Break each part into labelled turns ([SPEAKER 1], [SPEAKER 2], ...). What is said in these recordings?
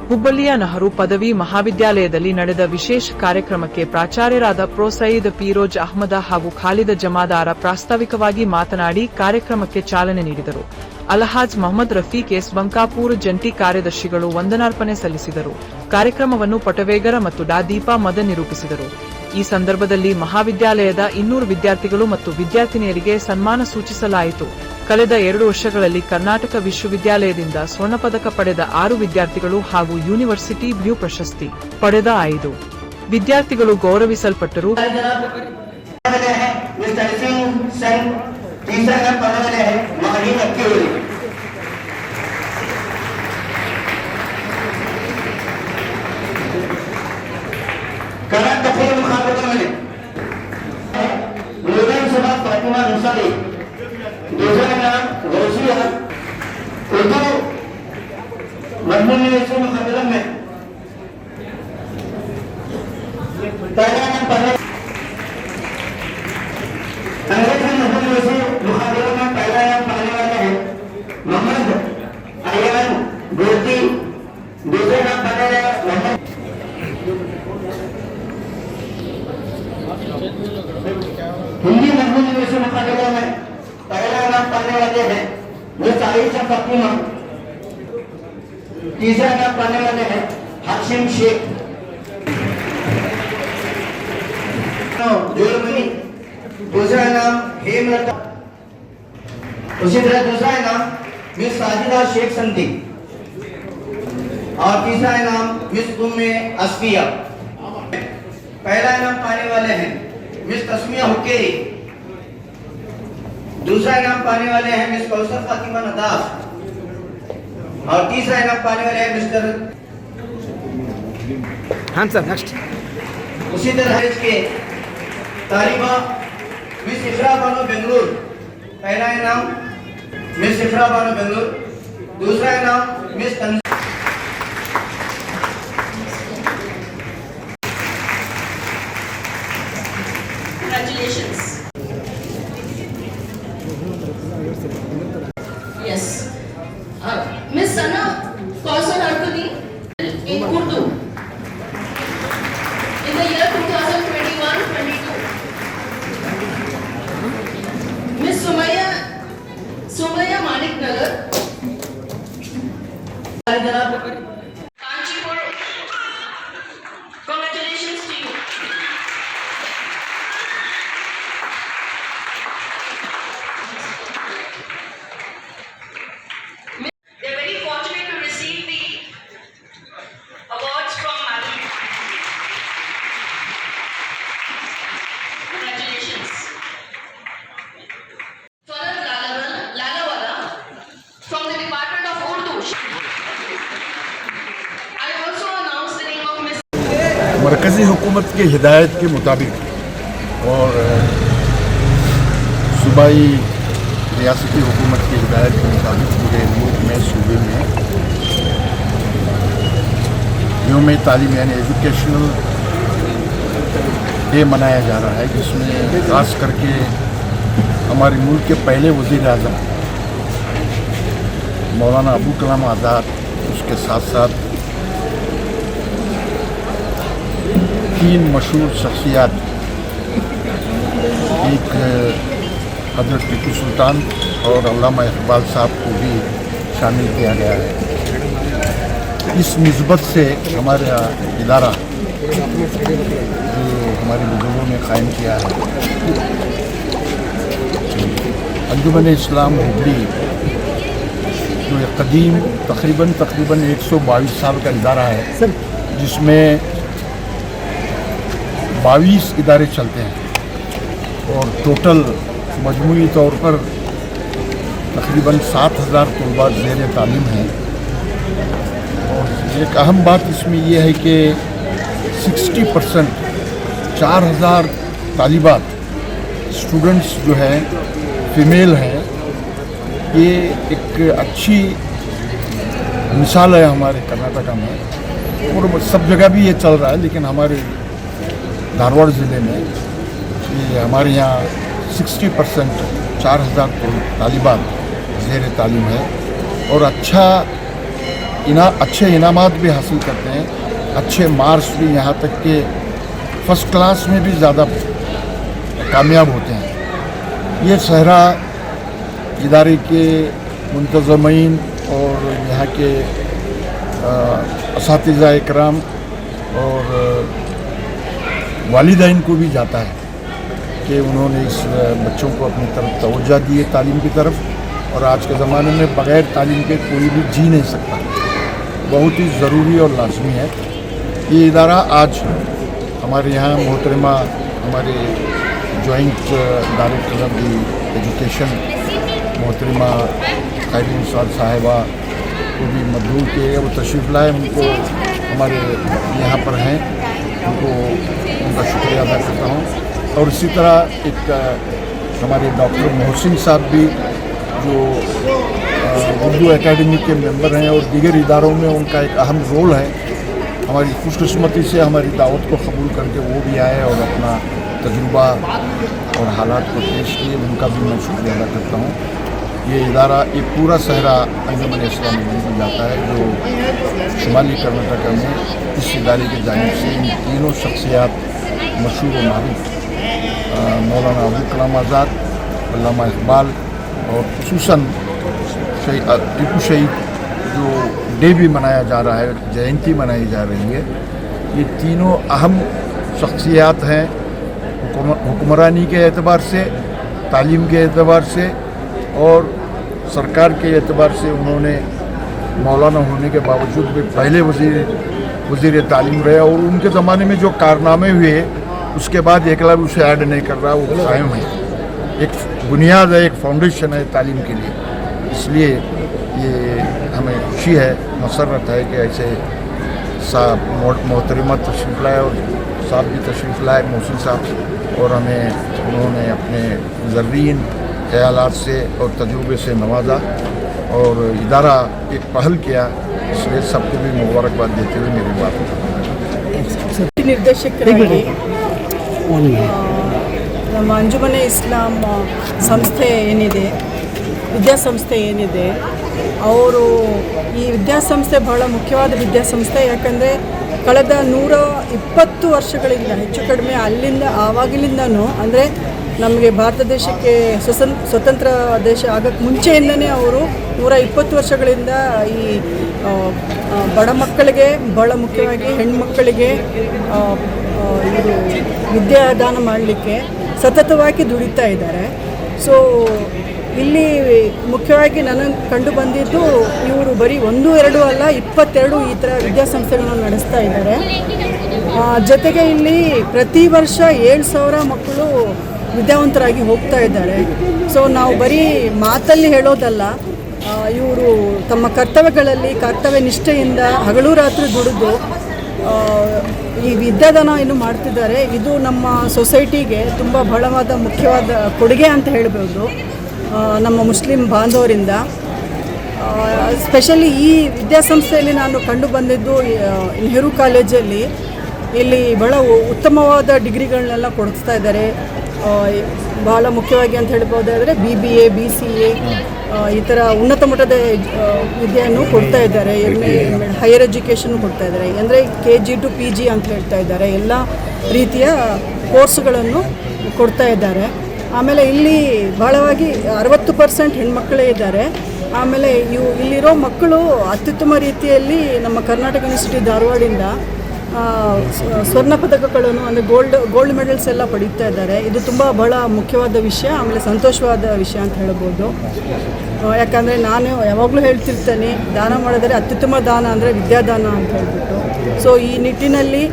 [SPEAKER 1] ಹುಬ್ಬಳ್ಳಿಯ ನೆಹರು ಪದವಿ ಮಹಾವಿದ್ಯಾಲಯದಲ್ಲಿ ನಡೆದ ವಿಶೇಷ ಕಾರ್ಯಕ್ರಮಕ್ಕೆ ಪ್ರಾಚಾರ್ಯರಾದ ಪ್ರೊ ಸಯೀದ್ ಫಿರೋಜ್ ಅಹ್ಮದ ಹಾಗೂ ಖಾಲಿದ ಜಮಾದಾರ ಪ್ರಾಸ್ತಾವಿಕವಾಗಿ ಮಾತನಾಡಿ ಕಾರ್ಯಕ್ರಮಕ್ಕೆ ಚಾಲನೆ ನೀಡಿದರು. ಅಲ್ಹಾಜ್ ಮೊಹಮ್ಮದ್ ರಫೀಕ್ ಎಸ್ ಬಂಕಾಪೂರ್ ಜಂಟಿ ಕಾರ್ಯದರ್ಶಿಗಳು ವಂದನಾರ್ಪಣೆ ಸಲ್ಲಿಸಿದರು. ಕಾರ್ಯಕ್ರಮವನ್ನು ಪಟವೇಗರ ಮತ್ತು ಡಾ ದೀಪಾ ಮದನ್ ನಿರೂಪಿಸಿದರು. ಈ ಸಂದರ್ಭದಲ್ಲಿ ಮಹಾವಿದ್ಯಾಲಯದ 200 ವಿದ್ಯಾರ್ಥಿಗಳು ಮತ್ತು ವಿದ್ಯಾರ್ಥಿನಿಯರಿಗೆ ಸನ್ಮಾನ ಸೂಚಿಸಲಾಯಿತು. ಕಳೆದ 2 ವರ್ಷಗಳಲ್ಲಿ ಕರ್ನಾಟಕ ವಿಶ್ವವಿದ್ಯಾಲಯದಿಂದ ಸ್ವರ್ಣ ಪದಕ ಪಡೆದ 6 ವಿದ್ಯಾರ್ಥಿಗಳು ಹಾಗೂ ಯೂನಿವರ್ಸಿಟಿ ಬ್ಲೂ ಪ್ರಶಸ್ತಿ ಪಡೆದ 5 ವಿದ್ಯಾರ್ಥಿಗಳು ಗೌರವಿಸಲ್ಪಟ್ಟರು.
[SPEAKER 2] दूसरा नाम गौसिया उर्दू मजमून मुकाबला में पहला नाम पढ़े अंग्रेजी मुकाबला में पहला नाम पाने वाले हैं मोहम्मद अयान गोती. दूसरे नाम पढ़े रहे मोहम्मद हिंदी मजमून मुकाबला में पहला नाम पढ़ने वाले हैं मिस आयशा फातिमा. तीसरा नाम पढ़ने वाले हैं हाशिम शेख जोलमनी. दूसरा नाम हेमलता. उसी तरह दूसरा नाम मिस साजिदा शेख संती और तीसरा नाम मिस उम्मे अस्फिया. पहला नाम पाने वाले हैं मिस तस्मिया हुक्केरी. दूसरा इनाम पाने वाले हैं मिस कौसर फातिमा नदाफ और तीसरा इनाम पाने वाले हैं मिस्टर नेक्स्ट. उसी तरह के तालिबा मिस इफ्रा बानो बेंगलुरु. पहला इनाम मिस इफ्रा बानो बेंगलुरु. दूसरा इनाम miss
[SPEAKER 3] Congratulations. Yes. Miss Sana Kausar Artuni in Urdu in the year 2021-22. Miss Sumaya Manik Nagar. Kanchipur. Congratulations to you. They're very fortunate to receive the awards from Madam. Congratulations. Farad Lalawala from the Department of Urdu. I also announce the name of Miss.
[SPEAKER 4] मरकज़ी हुकूमत की हिदायत के मुताबिक और सूबाई रियासती हुकूमत की हिदायत के मुताबिक पूरे मुल्क में सूबे में यौम तालीम यानी एजुकेशनल डे मनाया जा रहा है, जिसमें ख़ास करके हमारे मुल्क के पहले वज़ीर आज़म मौलाना अबुल कलाम आज़ाद, उसके साथ साथ 3 मशहूर शख्सियात, एक हज़रत टीपू सुल्तान और अल्लामा इकबाल साहब को भी शामिल किया गया है. इस निस्बत से हमारा इदारा जो हमारे बुजुर्गों ने कायम किया है, अंजुमन इस्लाम हुबली, जो एक कदीम तकरीबन 122 साल का इदारा है, जिसमें 22 इदारे चलते हैं और टोटल मजमूई तौर पर तकरीबन 7,000 तलबा ज़ेर तालीम हैं. और एक अहम बात इसमें यह है कि 60% 4,000 तालिबात स्टूडेंट्स जो हैं फ़ीमेल हैं. ये एक अच्छी मिसाल है हमारे कर्नाटका में और सब जगह भी ये चल रहा है, लेकिन हमारे धारवाड़ ज़िले में ये हमारे यहाँ 60% 4,000 तालिबात ज़ेर तालीम है और अच्छा अच्छे इनामात भी हासिल करते हैं, अच्छे मार्क्स भी, यहाँ तक कि फर्स्ट क्लास में भी ज़्यादा कामयाब होते हैं। ये सहरा इदारे के मुंतज़मीन और यहाँ के असातिज़ा इकराम और वालिदैन को भी जाता है कि उन्होंने इस बच्चों को अपनी तरफ तवज्जो दी है तालीम की तरफ, और आज के ज़माने में बग़ैर तालीम के कोई भी जी नहीं सकता, बहुत ही ज़रूरी और लाजमी है। ये इदारा आज हमारे यहाँ मोहतरमा हमारे joint director of the education मोहतरमा खैरीन साहिबा को भी मदबूल किए गए, वो तशरीफ़ लाए, उनको हमारे यहाँ पर हैं, उनको उनका शुक्रिया अदा करता हूँ। और इसी तरह एक हमारे डॉक्टर मोहसिन साहब भी जो उर्दू एकेडमी के मेंबर हैं और दीगर इदारों में उनका एक अहम रोल है। हमारी खुशकिस्मती से हमारी दावत को कबूल करके वो भी आए और अपना तजुर्बा और हालात को पेश किए, उनका भी मैं शुक्रिया अदा करता हूँ। ये इदारा एक पूरा सहरा अंजुमन इस्लामी में जाता है जो शुमाली कर्नाटक में इस इदारे की जानिब से इन तीनों शख्सियात मशहूर व मारूफ मौलाना अबुल कलाम आज़ाद, अल्लामा इकबाल और खुसूसन टीपू शहीद जो डे भी मनाया जा रहा है, जयंती मनाई जा रही है, ये तीनों अहम शख्सियात हैं हुक्मरानी के एतबार से, तालीम के एतबार से और सरकार के एतबार से। उन्होंने मौलाना होने के बावजूद भी पहले वज़ीर तालीम रहे और उनके ज़माने में जो कारनामे हुए उसके बाद एकलव्य उसे ऐड नहीं कर रहा, वो कायम है, एक बुनियाद है, एक फाउंडेशन है तालीम के लिए। इसलिए ये हमें खुशी है, मसरत है कि ऐसे साहब मोहतरमा तशरीफ़ लाए और साहब भी तशरीफ़ लाए मोहसिन साहब, और हमें उन्होंने अपने ज़र्रीन ख़यालात से और तजुर्बे से नवाजा और इदारा एक पहल किया, इसलिए सबको भी मुबारकबाद देते हुए मेरी बात
[SPEAKER 5] ನಿರ್ದೇಶಕರಾಗಿ ನಮ್ಮ ಅಂಜುಮನೆ ಇಸ್ಲಾಂ ಸಂಸ್ಥೆ ಏನಿದೆ, ವಿದ್ಯಾಸಂಸ್ಥೆ ಏನಿದೆ, ಅವರು ಈ ವಿದ್ಯಾಸಂಸ್ಥೆ ಬಹಳ ಮುಖ್ಯವಾದ ವಿದ್ಯಾಸಂಸ್ಥೆ. ಯಾಕಂದರೆ ಕಳೆದ 120 ವರ್ಷಗಳಿಂದ ಹೆಚ್ಚು ಕಡಿಮೆ ಆವಾಗಿಲಿಂದನೂ, ಅಂದರೆ ನಮಗೆ ಭಾರತ ದೇಶಕ್ಕೆ ಸ್ವತಂತ್ರ ದೇಶ ಆಗೋಕ್ಕೆ ಮುಂಚೆಯಿಂದನೇ ಅವರು 120 ವರ್ಷಗಳಿಂದ ಈ ಬಡ ಮಕ್ಕಳಿಗೆ, ಬಹಳ ಮುಖ್ಯವಾಗಿ ಹೆಣ್ಮಕ್ಕಳಿಗೆ ಇವರು ವಿದ್ಯಾದಾನ ಮಾಡಲಿಕ್ಕೆ ಸತತವಾಗಿ ದುಡಿತಾ ಇದ್ದಾರೆ. ಸೊ ಇಲ್ಲಿ ಮುಖ್ಯವಾಗಿ ನನಗೆ ಕಂಡು ಬಂದಿದ್ದು, ಇವರು ಬರೀ 1-2 ಅಲ್ಲ 22 ಈ ಥರ ವಿದ್ಯಾಸಂಸ್ಥೆಗಳನ್ನು ನಡೆಸ್ತಾ ಇದ್ದಾರೆ. ಜೊತೆಗೆ ಇಲ್ಲಿ ಪ್ರತಿ ವರ್ಷ 7,000 ಮಕ್ಕಳು ವಿದ್ಯಾವಂತರಾಗಿ ಹೋಗ್ತಾ ಇದ್ದಾರೆ. ಸೊ ನಾವು ಬರೀ ಮಾತಲ್ಲಿ ಹೇಳೋದಲ್ಲ, ಇವರು ತಮ್ಮ ಕರ್ತವ್ಯಗಳಲ್ಲಿ ಕರ್ತವ್ಯ ನಿಷ್ಠೆಯಿಂದ ಹಗಲು ರಾತ್ರಿ ದುಡಿದು ಈ ವಿದ್ಯಾದಾನ ಏನು ಮಾಡ್ತಿದ್ದಾರೆ. ಇದು ನಮ್ಮ ಸೊಸೈಟಿಗೆ ತುಂಬ ಬಹಳವಾದ ಮುಖ್ಯವಾದ ಕೊಡುಗೆ ಅಂತ ಹೇಳ್ಬೋದು ನಮ್ಮ ಮುಸ್ಲಿಂ ಬಾಂಧವರಿಂದ. ಸ್ಪೆಷಲಿ ಈ ವಿದ್ಯಾಸಂಸ್ಥೆಯಲ್ಲಿ ನಾನು ಕಂಡು ಬಂದಿದ್ದು ನೆಹರು ಕಾಲೇಜಲ್ಲಿ ಇಲ್ಲಿ ಬಹಳ ಉತ್ತಮವಾದ ಡಿಗ್ರಿಗಳನ್ನೆಲ್ಲ ಕೊಡಿಸ್ತಾ ಇದ್ದಾರೆ. ಬಹಳ ಮುಖ್ಯವಾಗಿ ಅಂತ ಹೇಳ್ಬೋದಾದರೆ BBA, BCA ಈ ಥರ ಉನ್ನತ ಮಟ್ಟದ ವಿದ್ಯೆಯನ್ನು ಕೊಡ್ತಾ ಇದ್ದಾರೆ. MA ಹೈಯರ್ ಎಜುಕೇಷನ್ನು ಕೊಡ್ತಾ ಇದ್ದಾರೆ. ಅಂದರೆ KG to PG ಅಂತ ಹೇಳ್ತಾ ಇದ್ದಾರೆ. ಎಲ್ಲ ರೀತಿಯ ಕೋರ್ಸ್ಗಳನ್ನು ಕೊಡ್ತಾ ಇದ್ದಾರೆ. ಆಮೇಲೆ ಇಲ್ಲಿ ಬಹಳವಾಗಿ 60% ಹೆಣ್ಮಕ್ಕಳೇ ಇದ್ದಾರೆ. ಆಮೇಲೆ ಇಲ್ಲಿರೋ ಮಕ್ಕಳು ಅತ್ಯುತ್ತಮ ರೀತಿಯಲ್ಲಿ ನಮ್ಮ ಕರ್ನಾಟಕ ಯೂನಿವರ್ಸಿಟಿ ಧಾರವಾಡಿಂದ ಸ್ವರ್ಣ ಪದಕಗಳನ್ನು, ಅಂದರೆ ಗೋಲ್ಡ್ ಮೆಡಲ್ಸ್ ಎಲ್ಲ ಪಡೀತಾ ಇದ್ದಾರೆ. ಇದು ತುಂಬ ಬಹಳ ಮುಖ್ಯವಾದ ವಿಷಯ, ಆಮೇಲೆ ಸಂತೋಷವಾದ ವಿಷಯ ಅಂತ ಹೇಳ್ಬೋದು. ಯಾಕಂದರೆ ನಾನು ಯಾವಾಗಲೂ ಹೇಳ್ತಿರ್ತೇನೆ, ದಾನ ಮಾಡಿದರೆ ಅತ್ಯುತ್ತಮ ದಾನ ಅಂದರೆ ವಿದ್ಯಾದಾನ ಅಂತ ಹೇಳ್ಬಿಟ್ಟು. ಸೊ ಈ ನಿಟ್ಟಿನಲ್ಲಿ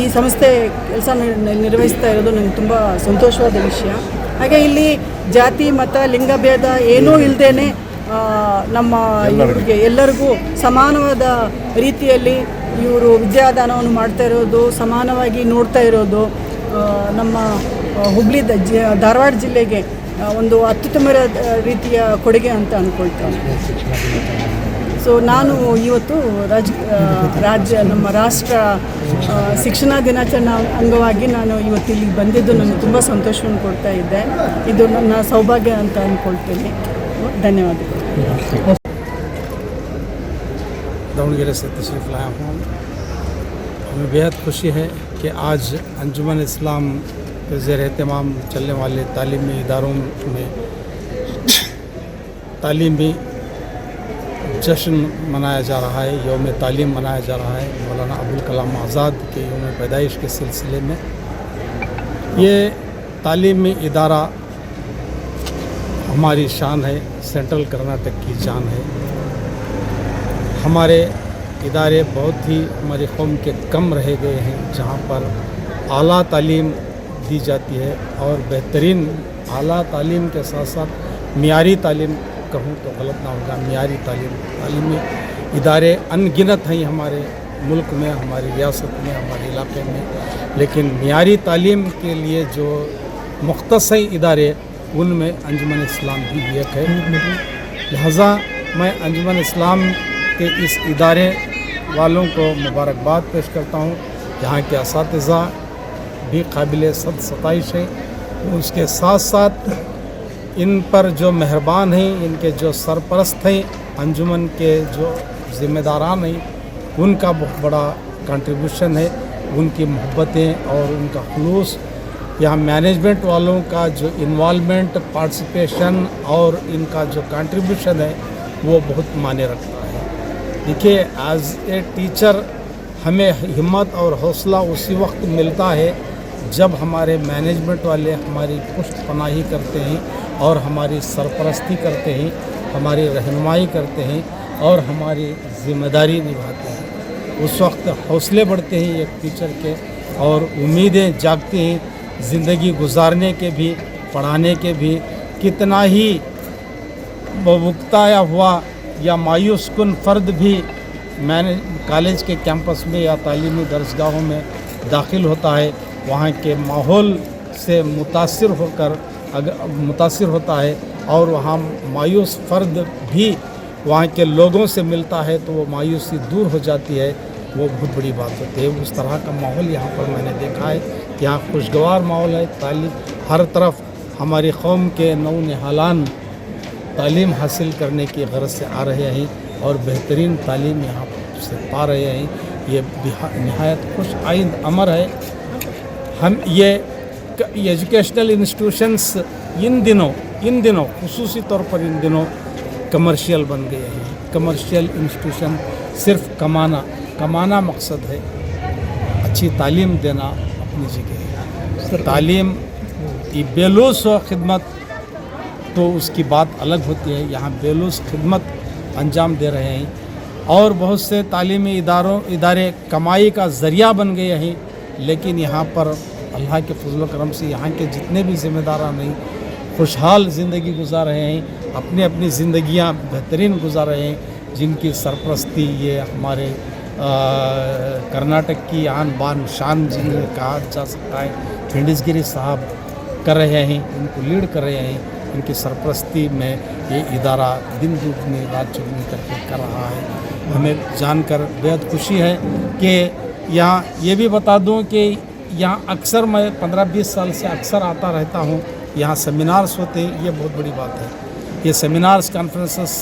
[SPEAKER 5] ಈ ಸಂಸ್ಥೆ ಕೆಲಸ ನಿರ್ವಹಿಸ್ತಾ ಇರೋದು ನನಗೆ ತುಂಬ ಸಂತೋಷವಾದ ವಿಷಯ. ಹಾಗೆ ಇಲ್ಲಿ ಜಾತಿ ಮತ ಲಿಂಗಭೇದ ಏನೂ ಇಲ್ಲದೇನೆ ನಮ್ಮ ಇವರಿಗೆ ಎಲ್ಲರಿಗೂ ಸಮಾನವಾದ ರೀತಿಯಲ್ಲಿ ಇವರು ವಿದ್ಯಾದಾನವನ್ನು ಮಾಡ್ತಾ ಇರೋದು, ಸಮಾನವಾಗಿ ನೋಡ್ತಾ ಇರೋದು ನಮ್ಮ ಹುಬ್ಳಿ ಧಾರವಾಡ ಜಿಲ್ಲೆಗೆ ಒಂದು ಅತ್ಯುತ್ತಮ ರೀತಿಯ ಕೊಡುಗೆ ಅಂತ ಅಂದ್ಕೊಳ್ತೇನೆ. ಸೊ ನಾನು ಇವತ್ತು ನಮ್ಮ ರಾಷ್ಟ್ರ ಶಿಕ್ಷಣ ದಿನಾಚರಣೆ ಅಂಗವಾಗಿ ನಾನು ಇವತ್ತು ಇಲ್ಲಿಗೆ ಬಂದಿದ್ದು ನನಗೆ ತುಂಬ ಸಂತೋಷವನ್ನು ಕೊಡ್ತಾ ಇದ್ದೆ. ಇದು ನನ್ನ ಸೌಭಾಗ್ಯ ಅಂತ ಅಂದ್ಕೊಳ್ತೀನಿ. ಧನ್ಯವಾದಗಳು.
[SPEAKER 6] दावणगेरे से तशरीफ़ लाया हूँ। हमें बेहद खुशी है कि आज अंजुमन इस्लाम के ज़ेर एहतमाम चलने वाले तालीमी इदारों में तालीमी जश्न मनाया जा रहा है, यौम तालीम मनाया जा रहा है। मौलाना अबुल कलाम आज़ाद के यौम पैदाइश के सिलसिले में ये तालीमी इदारा हमारी शान है, सेंट्रल कर्नाटक की जान है। हमारे इदारे बहुत ही हमारी कौम के कम रह गए हैं जहाँ पर आला तालीम दी जाती है, और बेहतरीन आला तालीम के साथ साथ मियारी तालीम कहूँ तो गलत ना होगा, मियारी तालीमी इदारे अनगिनत हैं हमारे मुल्क में, हमारी रियासत में, हमारे इलाके में। लेकिन मियारी तालीम के लिए जो मुख्तस इदारे, उनमें अंजुमन इस्लाम भी एक है। लिहाजा मैं अंजुमन इस्लाम के इस इदारे वालों को मुबारकबाद पेश करता हूँ। यहाँ के असातिज़ा भी काबिल सताइश है। उसके साथ साथ इन पर जो मेहरबान हैं, इनके जो सरपरस्त हैं, अंजुमन के जो ज़िम्मेदारान हैं, उनका बहुत बड़ा कंट्रीब्यूशन है। उनकी मोहब्बतें और उनका खुलूस, यहाँ मैनेजमेंट वालों का जो इन्वॉल्वमेंट, पार्टिसिपेशन और इनका जो कंट्रीब्यूशन है वो बहुत मायने रखता है। देखिए, एज ए टीचर हमें हिम्मत और हौसला उसी वक्त मिलता है जब हमारे मैनेजमेंट वाले हमारी पुष्ट पनाही करते हैं और हमारी सरपरस्ती करते हैं, हमारी रहनुमाई करते हैं और हमारी ज़िम्मेदारी निभाते हैं। उस वक्त हौसले बढ़ते हैं एक टीचर के, और उम्मीदें जागती हैं ज़िंदगी गुजारने के भी, पढ़ाने के भी। कितना ही बवुक्ताया हुआ या मायूस कुन फ़र्द भी मैंने कॉलेज के कैंपस में या तालीमी दरसगाहों में दाखिल होता है, वहाँ के माहौल से मुतासिर होता है, और वहाँ मायूस फ़र्द भी वहाँ के लोगों से मिलता है तो वो मायूसी दूर हो जाती है। वो बहुत बड़ी बात होती है। उस तरह का माहौल यहाँ पर मैंने देखा है कि यहाँ खुशगवार माहौल है। तालीम हर तरफ हमारी कौम के नौनिहालान तालीम हासिल करने की गरज से आ रहे हैं और बेहतरीन तालीम यहाँ से पा रहे हैं। ये नहायत खुश आइंद अमर है। हम ये एजुकेशनल इंस्टीट्यूशंस इन दिनों खुसूसी तौर पर इन दिनों कमर्शियल बन गए हैं। कमर्शियल इंस्टीट्यूशन सिर्फ कमाना मकसद है, अच्छी तालीम देना अपनी जगह है। तालीम की बेलूस खिदमत तो उसकी बात अलग होती है। यहाँ बेलूस खिदमत अंजाम दे रहे हैं, और बहुत से तालीमी इदारे कमाई का ज़रिया बन गए हैं। लेकिन यहाँ पर अल्लाह के फजल करम से यहाँ के जितने भी ज़िम्मेदारान हैं खुशहाल ज़िंदगी गुजार रहे हैं, अपनी अपनी ज़िंदगियाँ बेहतरीन गुजार रहे हैं, जिनकी सरपरस्ती ये हमारे कर्नाटक की आन बान शान जिन्हें कहा जा सकता है खिंडिसगिरी साहब कर रहे हैं, इनको लीड कर रहे हैं। इनकी सरपरस्ती में ये इदारा दिन दुगनी रात चौगुनी करके कर रहा है। हमें जानकर बेहद खुशी है कि यहाँ ये भी बता दूँ कि यहाँ अक्सर मैं 15-20 साल से अक्सर आता रहता हूँ। यहाँ सेमिनार्स होते हैं, ये बहुत बड़ी बात है। ये सेमिनार्स कॉन्फ्रेंसेस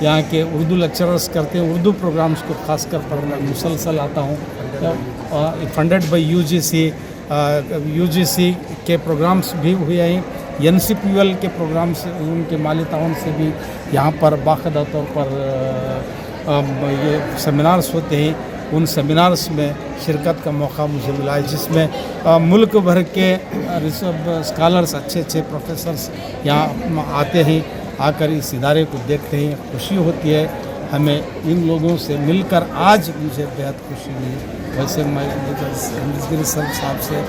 [SPEAKER 6] यहाँ के उर्दू लेक्चरर्स करते हैं। उर्दू प्रोग्राम्स को खासकर पढ़ने मुसलसल आता हूँ। फंडेड बाय यूजीसी के प्रोग्राम्स भी हुए हैं। NCPUL के प्रोग्राम्स, उनके माली ताउन से भी यहाँ पर बाकायदा तौर पर ये सेमिनार्स होते हैं। उन सेमिनार्स में शिरकत का मौका मुझे मिला है, जिसमें मुल्क भर के स्कॉलर्स, अच्छे प्रोफेसर्स यहाँ आते हैं, आकर इस इदारे को देखते हैं। खुशी होती है हमें इन लोगों से मिलकर। आज मुझे बेहद खुशी हुई। वैसे मैं खिंडिसगिरी साहब से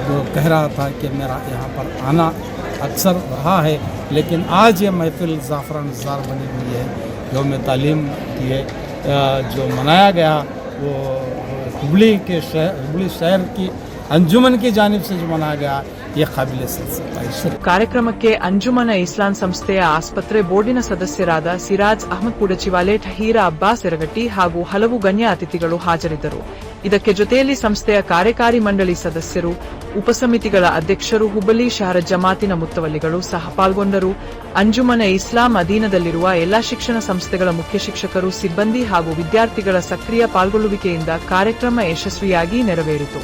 [SPEAKER 6] जो कह रहा था कि मेरा यहाँ पर आना अक्सर रहा है, लेकिन आज ये महफिल ज़ाफ़रान ज़ार बनी हुई है। यौम तालीम की है जो मनाया गया, वो हुबली शहर की अंजुमन की जानिब से जो मनाया गया, ये काबिल सताइश है।
[SPEAKER 1] ಕಾರ್ಯಕ್ರಮಕ್ಕೆ ಅಂಜುಮನ ಇಸ್ಲಾಂ ಸಂಸ್ಥೆಯ ಆಸ್ಪತ್ರೆ ಬೋರ್ಡಿನ ಸದಸ್ಯರಾದ ಸಿರಾಜ್ ಅಹಮದ್ ಕುಡಚಿವಾಲೆ, ಹೀರಾ ಅಬ್ಬಾಸ್ ಎರಗಟ್ಟಿ ಹಾಗೂ ಹಲವು ಗಣ್ಯ ಅತಿಥಿಗಳು ಹಾಜರಿದ್ದರು. ಇದಕ್ಕೆ ಜೊತೆಯಲ್ಲಿ ಸಂಸ್ಥೆಯ ಕಾರ್ಯಕಾರಿ ಮಂಡಳಿ ಸದಸ್ಯರು, ಉಪಸಮಿತಿಗಳ ಅಧ್ಯಕ್ಷರು, ಹುಬ್ಬಳ್ಳಿ ಶಹರ ಜಮಾತಿನ ಮುತ್ತವಲ್ಲಿಗಳು ಸಹ ಪಾಲ್ಗೊಂಡರು. ಅಂಜುಮನ ಇಸ್ಲಾಂ ಅಧೀನದಲ್ಲಿರುವ ಎಲ್ಲಾ ಶಿಕ್ಷಣ ಸಂಸ್ಥೆಗಳ ಮುಖ್ಯ ಶಿಕ್ಷಕರು, ಸಿಬ್ಬಂದಿ ಹಾಗೂ ವಿದ್ಯಾರ್ಥಿಗಳ ಸಕ್ರಿಯ ಪಾಲ್ಗೊಳ್ಳುವಿಕೆಯಿಂದ ಕಾರ್ಯಕ್ರಮ ಯಶಸ್ವಿಯಾಗಿ ನೆರವೇರಿತು.